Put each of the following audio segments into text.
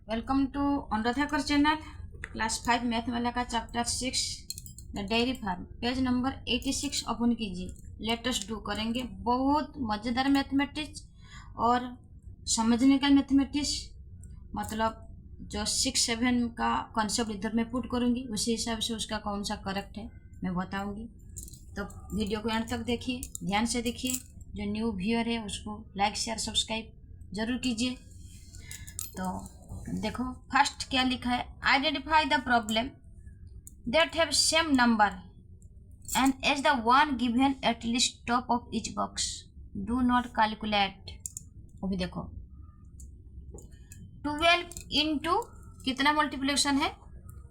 Welcome to Anuradha कर channel. Class 5 math वाला का chapter 6 the dairy farm page number 86 open कीजिए। लेटेस्ट डू करेंगे बहुत मज़ेदार मैथमेटिक्स और समझने का मैथमेटिक्स, मतलब जो 6-7 का कॉन्सेप्ट इधर मैं पुट करूँगी उसी हिसाब से उसका कौन सा करेक्ट है मैं बताऊँगी। तो वीडियो को एंड तक देखिए, ध्यान से देखिए। जो न्यू व्यूअर है उसको लाइक शेयर सब्सक्राइब जरूर कीजिए। तो देखो फर्स्ट क्या लिखा है, identify the problem that have same number and as the one given at least top of each box, do not calculate. अभी देखो 12 इंटू कितना मल्टीप्लिकेशन है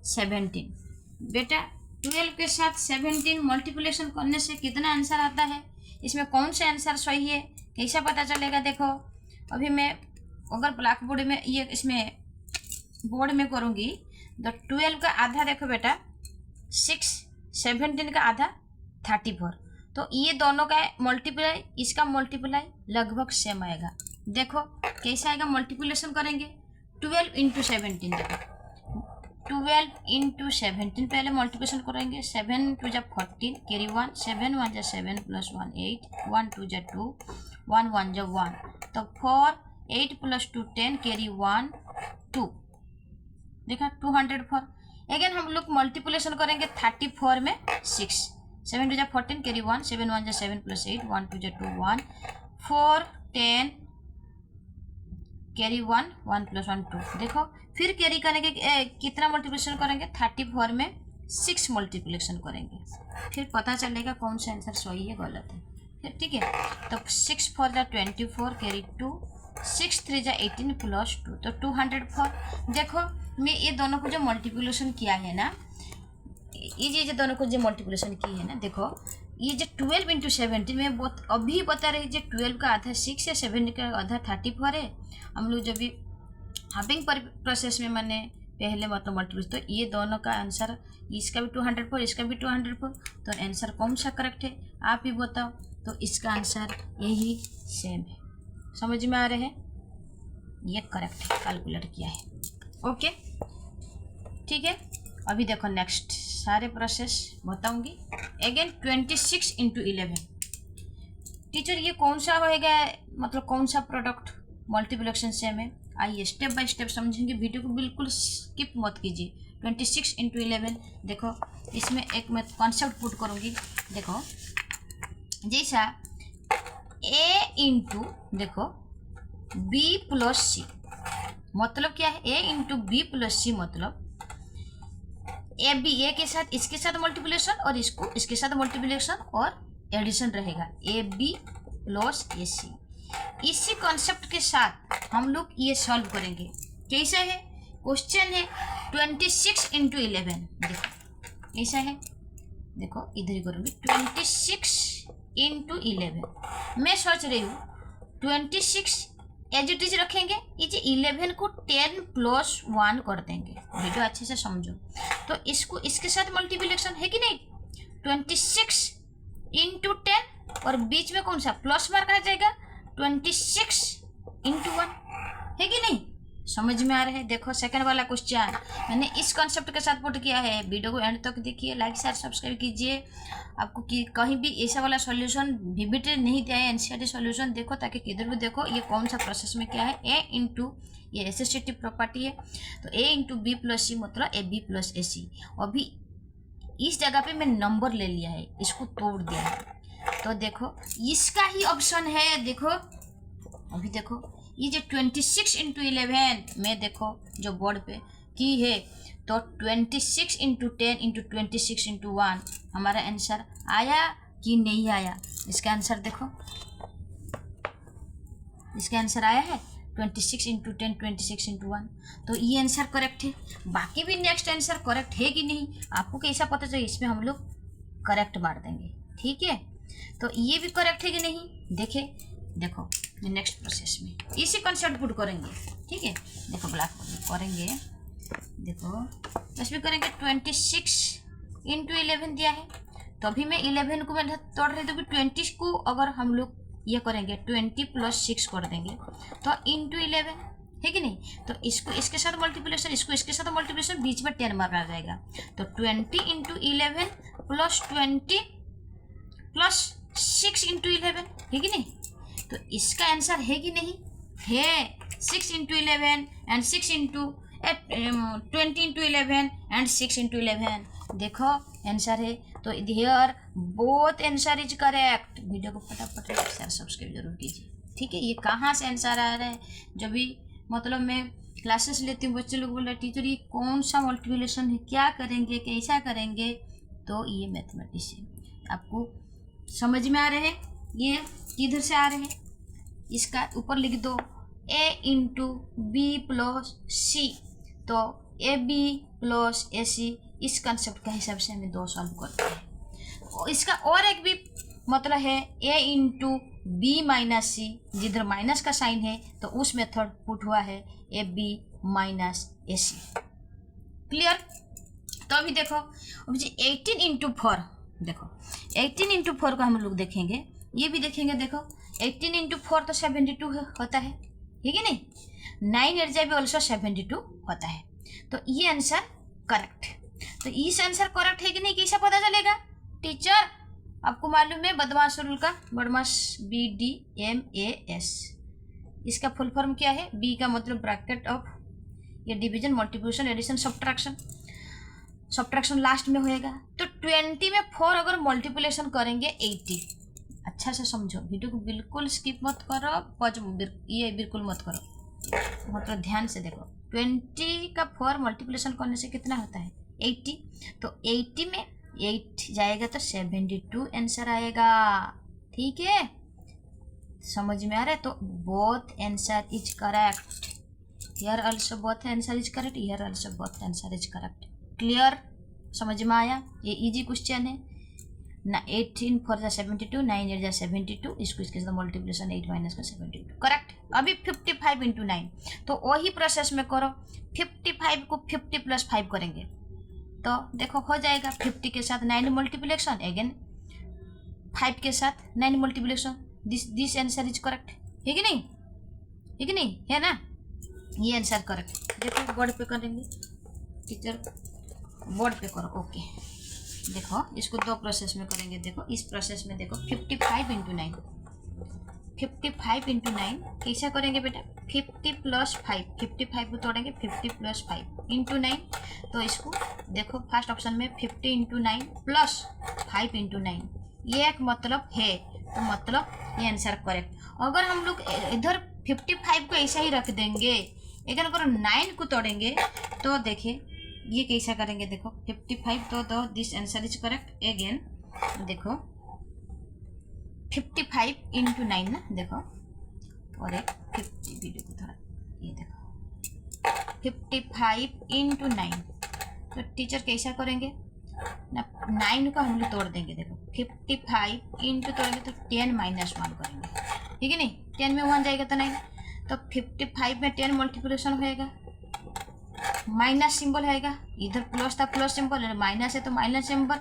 17। बेटा 12 के साथ 17 मल्टीप्लिकेशन करने से कितना आंसर आता है, इसमें कौन सा आंसर सही है कैसा पता चलेगा। देखो अभी मैं अगर ब्लैक बोर्ड में ये इसमें बोर्ड में करूँगी तो 12 का आधा देखो बेटा 6, 17 का आधा 34। तो ये दोनों का मल्टीप्लाई इसका मल्टीप्लाई लगभग सेम आएगा। देखो कैसे आएगा, मल्टीप्लिकेशन करेंगे 12 इंटू 17। देखो 12 इंटू 17 पहले मल्टीप्लिकेशन करेंगे। 7 2 जा 14 कैरी 1, 7 1 जा 7 प्लस 1 8, 1 2 जा 2, 1 1 जा 1, तो 4 8 प्लस 2 10 कैरी 1 2। देखा 204। अगेन हम लोग मल्टीप्लिकेशन करेंगे 34 में 6, 7 2 जा 14 कैरी 1, 7 1 जा 7 प्लस 8, 1 2 जा 2 1, 4 10 कैरी 1 1 प्लस 1 2। देखो फिर कैरी करेंगे कितना मल्टीप्लिकेशन करेंगे 34 में 6 मल्टीप्लिकेशन करेंगे, फिर पता चलेगा कौन सा आंसर सही है गलत है। फिर ठीक है, तो 6 4 जा 24 कैरी 2, 6 3 जा 18 प्लस 2, तो 204। देखो मैं ये दोनों को जो मल्टीप्लिकेशन किया है ना, ये जो दोनों को जो मल्टीप्लिकेशन की है ना, देखो ये जो 12 इंटू 17 में अभी बता रही जो 12 का आधा 6 है, 7 का आधा 34 है। हम लोग जब भी हाफिंग प्रोसेस में मैंने पहले मतलब मल्टीप्लिकेशन, तो ये दोनों का आंसर इसका भी 204 इसका भी 204, तो आंसर कौन सा करेक्ट है आप ही बताओ। तो इसका आंसर यही सेम है, समझ में आ रहे हैं, ये करेक्ट है, कैलकुलेट किया है। ओके ठीक है, अभी देखो नेक्स्ट सारे प्रोसेस बताऊंगी। Again 26 into 11। टीचर ये कौन सा होएगा, मतलब कौन सा प्रोडक्ट मल्टीप्लिकेशन सेम है। आइए स्टेप बाय स्टेप समझेंगे, वीडियो को बिल्कुल स्किप मत कीजिए। 26 इंटू 11 देखो इसमें एक मैं कॉन्सेप्ट पुट करूँगी। देखो जैसा ए इंटू देखो बी प्लस सी, मतलब क्या है ए इंटू बी प्लस सी, मतलब ए बी ए के साथ इसके साथ मल्टीप्लिकेशन और इसको इसके साथ मल्टीप्लिकेशन और एडिशन रहेगा ए बी प्लस ए सी। इसी कॉन्सेप्ट के साथ हम लोग ये सॉल्व करेंगे। कैसा है क्वेश्चन है 26 इंटू 11। देखो कैसा है, देखो इधर ही करूँगी 26 इंटू 11। मैं सोच रही हूँ 26 एज इट इज रखेंगे, ये जो 11 को 10 प्लस 1 कर देंगे। वीडियो अच्छे से समझो। तो इसको इसके साथ मल्टीप्लिकेशन है कि नहीं, 26 इंटू 10 और बीच में कौन सा प्लस मार्क आ जाएगा 26 इंटू 1, है कि नहीं, समझ में आ रहा है। देखो सेकंड वाला क्वेश्चन मैंने इस कॉन्सेप्ट के साथ पुट किया है। वीडियो को एंड तक देखिए, लाइक शेयर सब्सक्राइब कीजिए। आपको कि कहीं भी ऐसा वाला सॉल्यूशन विविटेड नहीं दिया है, एनसीईआरटी सॉल्यूशन देखो, ताकि किधर भी देखो ये कौन सा प्रोसेस में क्या है। ए इंटू ये एसोसिएटिव प्रॉपर्टी है, तो ए इंटू बी प्लस सी मतलब ए बी प्लस ए सी। अभी इस जगह पे मैं नंबर ले लिया है, इसको तोड़ दिया है, तो देखो इसका ही ऑप्शन है। देखो अभी देखो ये जो 26 इंटू 11 में देखो जो बोर्ड पे की है, तो 26 इंटू 10 इंटू 26 इंटू 1 हमारा आंसर आया कि नहीं आया। इसका आंसर देखो, इसका आंसर आया है 26 इंटू 10 26 इंटू 1, तो ये आंसर करेक्ट है। बाकी भी नेक्स्ट आंसर करेक्ट है कि नहीं आपको कैसा पता चले, इसमें हम लोग करेक्ट मार देंगे। ठीक है, तो ये भी करेक्ट है कि नहीं देखे। देखो नेक्स्ट प्रोसेस में इसी कॉन्सेप्ट पुट करेंगे। ठीक है, देखो ब्लैक करेंगे, देखो इसमें करेंगे 26 इंटू 11 दिया है, तो अभी मैं 11 को मैं तोड़ रही, तो 20 को अगर हम लोग ये करेंगे 20 प्लस 6 कर देंगे तो इंटू 11, है कि नहीं। तो इसको इसके साथ मल्टीप्लिकेशन, इसको इसके साथ मल्टीप्लिकेशन, बीच में 10 मार्क आ जाएगा। तो 20 इंटू 11 प्लस 20 प्लस 6 इंटू 11, है कि नहीं। तो इसका आंसर है कि नहीं है, 6 into 11 and 6 into 20 into 11 and 6 into 11, देखो आंसर है। तो here both answer is correct. Video को फटाफट लाइक शेयर सब्सक्राइब जरूर कीजिए, ठीक है। ये कहाँ से आंसर आ रहा है, जब भी मतलब मैं क्लासेस लेती हूँ बच्चे लोग बोल रहे टीचर ये कौन सा मल्टीप्लिकेशन है, क्या करेंगे, कैसा करेंगे, तो ये मैथमेटिक्स है। आपको समझ में आ रहे हैं ये किधर से आ रहे हैं। इसका ऊपर लिख दो a इंटू बी प्लस सी, तो ए बी प्लस ए सी, इस कंसेप्ट के हिसाब से हमें 2 सॉल्व करते हैं। और इसका और एक भी मतलब है a इंटू बी माइनस सी, जिधर माइनस का साइन है तो उस मेथड पुट हुआ है A B minus A C. Clear. तो अभी देखो अभी 18 इंटू 4, देखो 18 इंटू 4 को हम लोग देखेंगे, ये भी देखेंगे। देखो 18 इंटू 4 तो 72 होता है कि नहीं। 9 एट जाए भी ऑल्सो 72 होता है। तो ये आंसर करेक्ट। तो इस आंसर करेक्ट है कि नहीं कैसा पता चलेगा टीचर, आपको मालूम है बदमाश रूल का, बदमाश BDMAS, इसका फुल फॉर्म क्या है। बी का मतलब ब्रैकेट ऑफ, ये division multiplication addition subtraction, subtraction last में होएगा। तो 20 में 4 अगर मल्टीप्लिकेशन करेंगे 80, अच्छा से समझो, वीडियो को बिल्कुल स्किप मत करो, ये बिल्कुल मत करो, मतलब ध्यान से देखो। 20 का 4 मल्टीप्लिकेशन करने से कितना होता है 80, तो 80 में 8 जाएगा तो 72 आंसर आएगा, ठीक है। समझ में आ रहा है। तो both answer is correct, here also both answer is correct, here also both answer is correct. Clear, समझ में आया। ये इजी क्वेश्चन है ना। 18 4 जा 72, 9 8 जा 72, इसको इसके साथ मल्टीप्लिकेशन 8 माइनस का 72, करेक्ट। अभी 55 इंटू 9, तो वही प्रोसेस में करो। 55 को 50 प्लस 5 करेंगे तो देखो हो जाएगा 50 के साथ 9 मल्टीप्लिकेशन, अगेन 5 के साथ 9 multiplication, this answer is correct, है कि नहीं, है कि नहीं, है ना। ये आंसर करेक्ट। देखो बोर्ड पे करेंगे टीचर, बोर्ड पे करो, ओके। देखो इसको 2 प्रोसेस में करेंगे। देखो इस प्रोसेस में देखो 55 इंटू 9, 55 इंटू 9 कैसा करेंगे बेटा, 50 प्लस 5, 55 को तोड़ेंगे 50 प्लस 5 इंटू 9। तो इसको देखो फर्स्ट ऑप्शन में 50 इंटू 9 प्लस 5 इंटू 9, ये एक मतलब है, तो मतलब ये आंसर करेक्ट। अगर हम लोग इधर 55 को ऐसा ही रख देंगे, लेकिन अगर 9 को तोड़ेंगे तो देखिए ये कैसा करेंगे। देखो 55 तो this answer is correct. Again देखो 55 इंटू 9 ना, देखो और एक 50, वीडियो को थोड़ा ये देखो 55 इंटू 9, तो टीचर कैसा करेंगे ना, 9 को हम लोग तोड़ देंगे। देखो 55 इंटू तोड़ेंगे तो 10 माइनस 1 करेंगे, ठीक है नहीं, 10 में 1 जाएगा तो 9, तो 55 में 10 मल्टीप्लिकेशन होएगा, माइनस सिंबल आएगा, इधर प्लस था प्लस सिंबल, माइनस है तो माइनस सिंबल।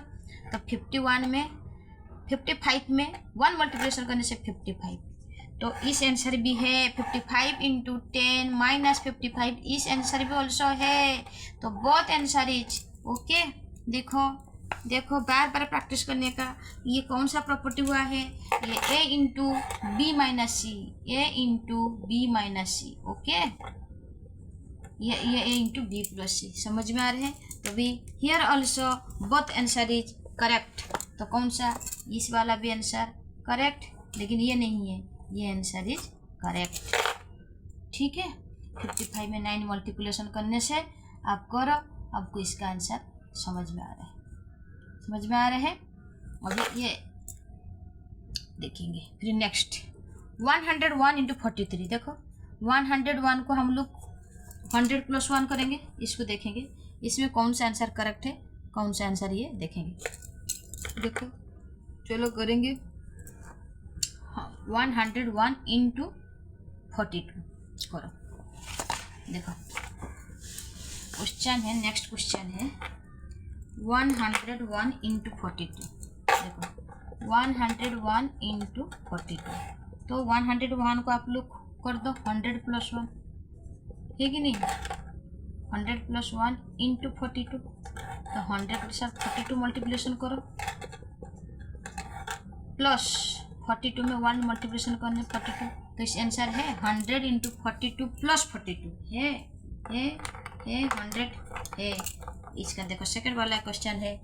तो 55 में 1 मल्टीप्लिकेशन करने से 55, तो इस आंसर भी है 55 इंटू 10 माइनस 55, इस आंसर भी ऑल्सो है। तो बोथ आंसर इज ओके। देखो देखो बार बार प्रैक्टिस करने का। ये कौन सा प्रॉपर्टी हुआ है, ये a into B minus C, A into B minus C, okay. ये a into B plus C, समझ में आ रहे हैं। तो भी here also both answer is correct. तो कौन सा, इस वाला भी आंसर करेक्ट, लेकिन ये नहीं है, ये आंसर इज करेक्ट, ठीक है। 55 में 9 मल्टीप्लिकेशन करने से आप करो, आपको इसका आंसर समझ में आ रहा है, समझ में आ रहे हैं। अभी ये देखेंगे फिर नेक्स्ट 101 इंटू 43। देखो 101 को हम लोग 100 प्लस 1 करेंगे, इसको देखेंगे इसमें कौन सा आंसर करेक्ट है, कौन सा आंसर ये देखेंगे। देखो चलो करेंगे 101 इंटू 42 करो। देखो क्वेश्चन है, नेक्स्ट क्वेश्चन है 101 इंटू 42। देखो 101 इंटू 42, तो 101 को आप लोग कर दो 100 प्लस 1, है कि नहीं। 100 + 1 × 42, तो 100 के साथ 42 मल्टीप्लिकेशन करो, प्लस 42 में 1 मल्टीप्लिकेशन करने 42, तो इस आंसर है 100 × 42 + 42 है 100 है। इसका देखो सेकंड वाला क्वेश्चन है,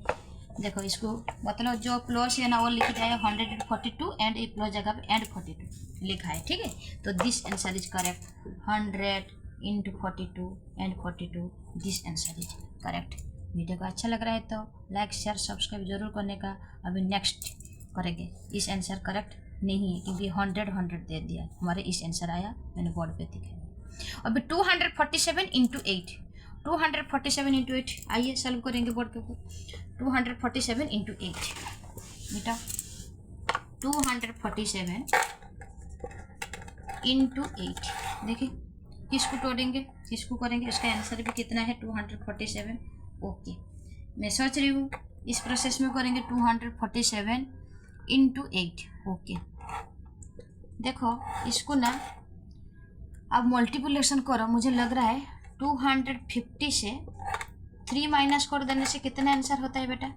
देखो इसको मतलब जो प्लस है ना वो लिख दिया है 100 × 42 एंड एक प्लस जगह पे एंड 42 लिखा है, ठीक है। तो this answer is correct, 100 × 42 and 42, this answer is correct. Video को अच्छा लग रहा है तो लाइक शेयर सब्सक्राइब जरूर करने का। अभी नेक्स्ट करेंगे, इस आंसर करेक्ट नहीं है क्योंकि 100 दे दिया, हमारे इस आंसर आया, मैंने बोर्ड पे दिखाया। अभी 247 × 8, 247 × 8 आइए सॉल्व करेंगे बोर्ड के ऊपर। 247 × 8 बेटा, 247 × 8 देखिए किसको तोड़ेंगे किसको करेंगे, इसका आंसर भी कितना है 247। ओके मैं सोच रही हूँ इस प्रोसेस में करेंगे 247 × 8। ओके देखो इसको ना अब मल्टीप्लिकेशन करो, मुझे लग रहा है 250 से 3 माइनस कर देने से कितना आंसर होता है बेटा,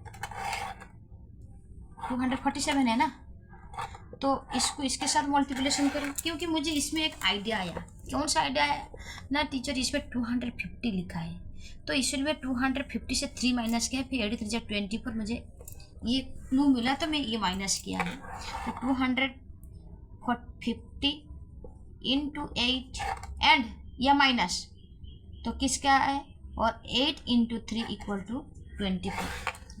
247 है ना, तो इसको इसके साथ मल्टीप्लिकेशन करो, क्योंकि मुझे इसमें एक आइडिया आया। कौन सा आइडिया है ना टीचर, इस पर 250 लिखा है, तो इसलिए 250 से 3 माइनस किया, फिर 8 3 20 पर मुझे ये क्लू मिला तो मैं ये माइनस किया है। तो 250 × 8 एंड या माइनस तो किसका है, और 8 × 3 = 24।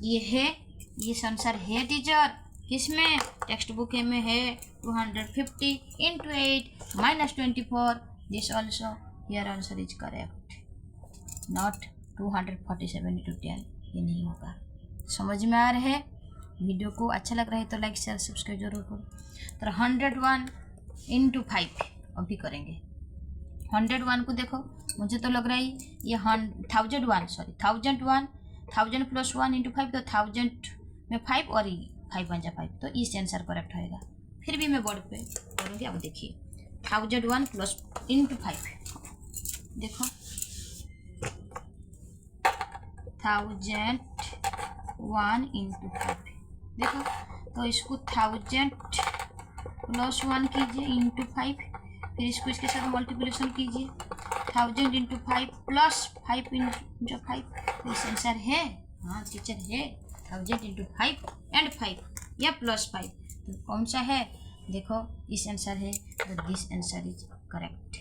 ये है, ये आंसर है टीचर, किसमें टेक्स्ट बुक में है 250 × 8 - 24। This also here answer is correct, not 247 × 10, ये नहीं होगा। समझ में आ रहा है। वीडियो को अच्छा लग रहा है तो लाइक शेयर सब्सक्राइब जरूर करो। तो 101 × 5 अभी करेंगे। 101 को देखो, मुझे तो लग रहा है ये 1001 + 1 × 5, तो 1000 में 5 और 5 × 5, तो इस आंसर करेक्ट होएगा। फिर भी मैं बोर्ड पे करूँगी, अब देखिए 1001 × 5 देखो 1001 × 5 देखो, तो इसको 1000 + 1 कीजिए × 5, फिर इसको इसके साथ मल्टीप्लिकेशन कीजिए 1000 × 5 + 5 × 5, तो इस आंसर है, हाँ टीचर है 1000 × 5 एंड 5 या +5, तो कौन सा है देखो इस आंसर है, तो दिस आंसर इज करेक्ट।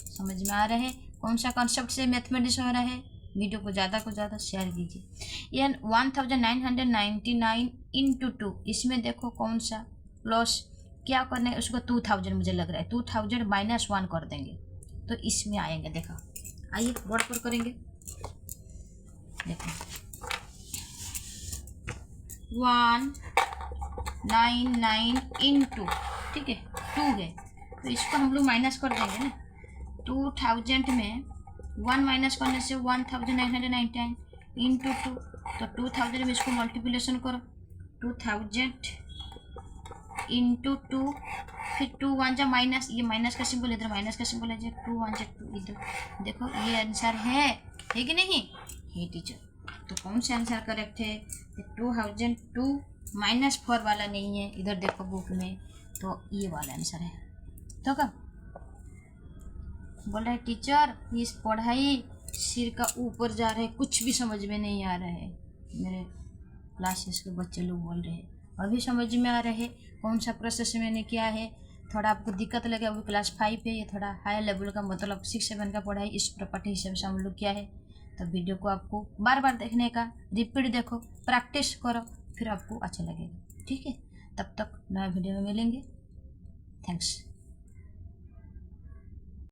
समझ में आ रहा है कौन सा कॉन्सेप्ट से मैथमेटिक्स हो रहा है। वीडियो को ज़्यादा शेयर कीजिए। ये 1999 × 2, इसमें देखो कौन सा प्लस क्या करना है, उसको 2000 मुझे लग रहा है 2000 - 1 कर देंगे तो इसमें आएंगे। देखो आइए बोर्ड पर करेंगे, देखो 199 × 2, ठीक है 2 है, तो इसको हम लोग माइनस कर देंगे ना। 2000 में 1 माइनस करने से 1999 × 2, तो 2000 में इसको मल्टीप्लिकेशन करो 2000 × 2, फिर 2 1 जा माइनस, ये माइनस का सिंबल इधर, माइनस का सिंबल है 2 1 जा 2 इधर। देखो ये आंसर है कि नहीं है टीचर, तो कौन सा आंसर करेक्ट है, 2002 -4 वाला नहीं है, इधर देखो बुक में, तो ये वाला आंसर है। तो कब बोल रहे टीचर इस पढ़ाई सिर का ऊपर जा रहा है, कुछ भी समझ में नहीं आ रहा है, मेरे क्लासेस के बच्चे लोग बोल रहे हैं अभी समझ में आ रहा है कौन सा प्रोसेस मैंने किया है। थोड़ा आपको दिक्कत लगे, अभी क्लास 5 है, ये थोड़ा हाई लेवल का मतलब 6-7 का पढ़ाई इस प्रॉपर्टी हिसाब से हम लोग किया है। तो वीडियो को आपको बार बार देखने का, रिपीट देखो, प्रैक्टिस करो, फिर आपको अच्छा लगेगा, ठीक है। तब तक नए वीडियो में मिलेंगे। थैंक्स।